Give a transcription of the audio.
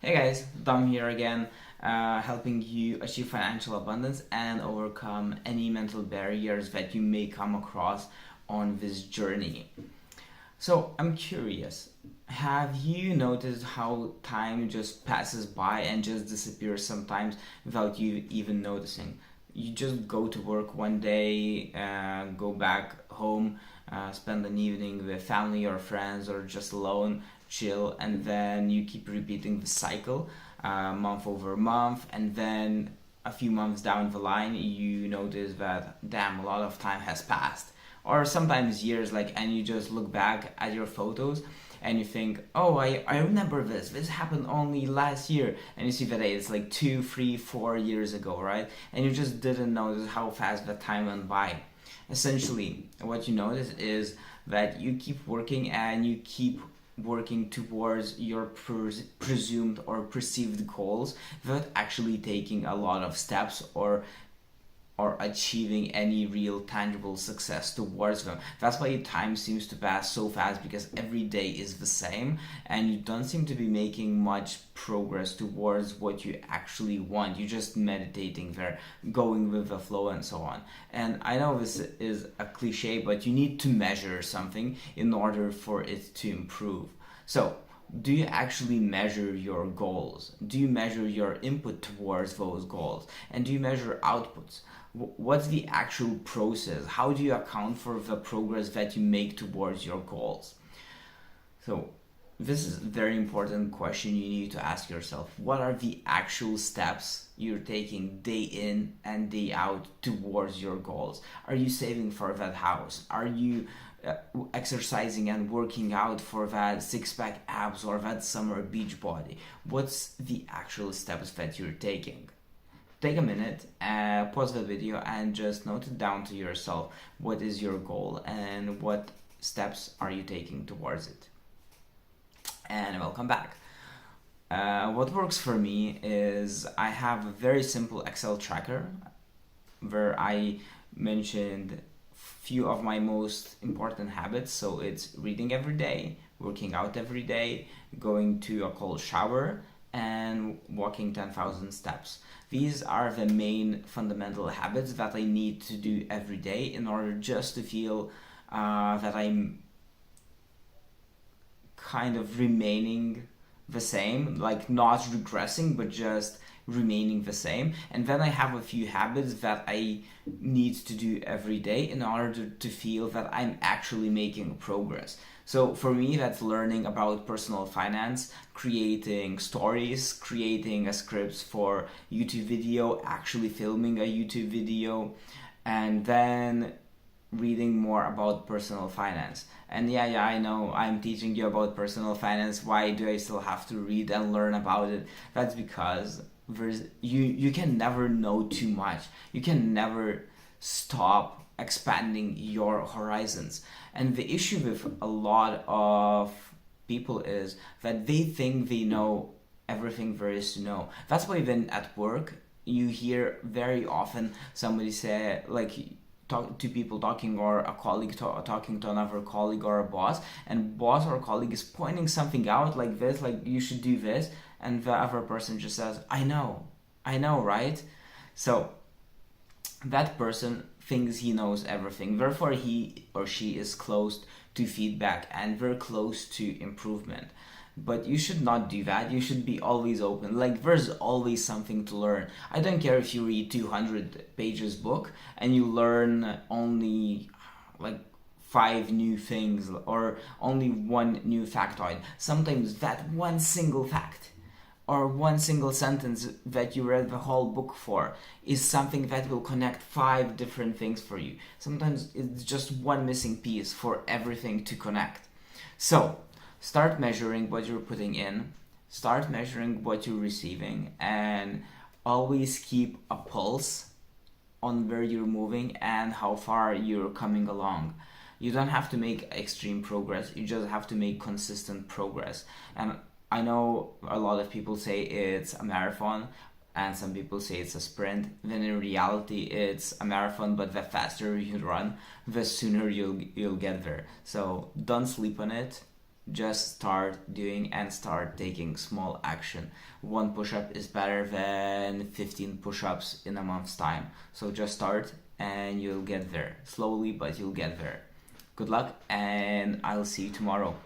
Hey guys, Dom here again, helping you achieve financial abundance and overcome any mental barriers that you may come across on this journey. So I'm curious, have you noticed how time just passes by and just disappears sometimes without you even noticing? You just go to work one day, go back home, spend an evening with family or friends or just alone, chill, and then you keep repeating the cycle month over month, and then a few months down the line, you notice that damn, a lot of time has passed or sometimes years, and you just look back at your photos and you think, oh, I remember this happened only last year, and you see that it's like 2, 3, 4 years ago, right? And you just didn't notice how fast that time went by. Essentially, what you notice is that you keep working and you keep working towards your presumed or perceived goals without actually taking a lot of steps or achieving any real tangible success towards them. That's why time seems to pass so fast, because every day is the same and you don't seem to be making much progress towards what you actually want. You're just meditating there, going with the flow and so on. And I know this is a cliche, but you need to measure something in order for it to improve. So, do you actually measure your goals? Do you measure your input towards those goals? And do you measure outputs? What's the actual process? How do you account for the progress that you make towards your goals? So this is a very important question you need to ask yourself. What are the actual steps you're taking day in and day out towards your goals? Are you saving for that house? Are you exercising and working out for that six-pack abs or that summer beach body? What's the actual steps that you're taking? Take a minute, pause the video and just note it down to yourself. What is your goal and what steps are you taking towards it? And welcome back. What works for me is I have a very simple Excel tracker where I mentioned few of my most important habits. So it's reading every day, working out every day, going to a cold shower, and walking 10,000 steps. These are the main fundamental habits that I need to do every day in order just to feel that I'm kind of remaining the same, like not regressing, but just remaining the same. And then I have a few habits that I need to do every day in order to feel that I'm actually making progress. So for me, that's learning about personal finance, creating stories, creating a script for YouTube video, actually filming a YouTube video, and then reading more about personal finance. And yeah, I know I'm teaching you about personal finance. Why do I still have to read and learn about it? That's because you can never know too much. You can never stop expanding your horizons. And the issue with a lot of people is that they think they know everything there is to know. That's why then at work you hear very often somebody say, talk to people talking, or a colleague talking to another colleague or a boss, and boss or colleague is pointing something out like this, like you should do this, and the other person just says, I know, right? So that person thinks he knows everything, therefore he or she is close to feedback and very close to improvement. But you should not do that. You should be always open. There's always something to learn. I don't care if you read 200 pages book and you learn only 5 new things or only one new factoid. Sometimes that one single fact or one single sentence that you read the whole book for is something that will connect 5 different things for you. Sometimes it's just one missing piece for everything to connect. So start measuring what you're putting in, start measuring what you're receiving, and always keep a pulse on where you're moving and how far you're coming along. You don't have to make extreme progress, you just have to make consistent progress. And I know a lot of people say it's a marathon and some people say it's a sprint. Then in reality it's a marathon, but the faster you run, the sooner you'll get there. So don't sleep on it. Just start doing and start taking small action. One push-up is better than 15 push-ups in a month's time. So just start and you'll get there. Slowly, but you'll get there. Good luck, and I'll see you tomorrow.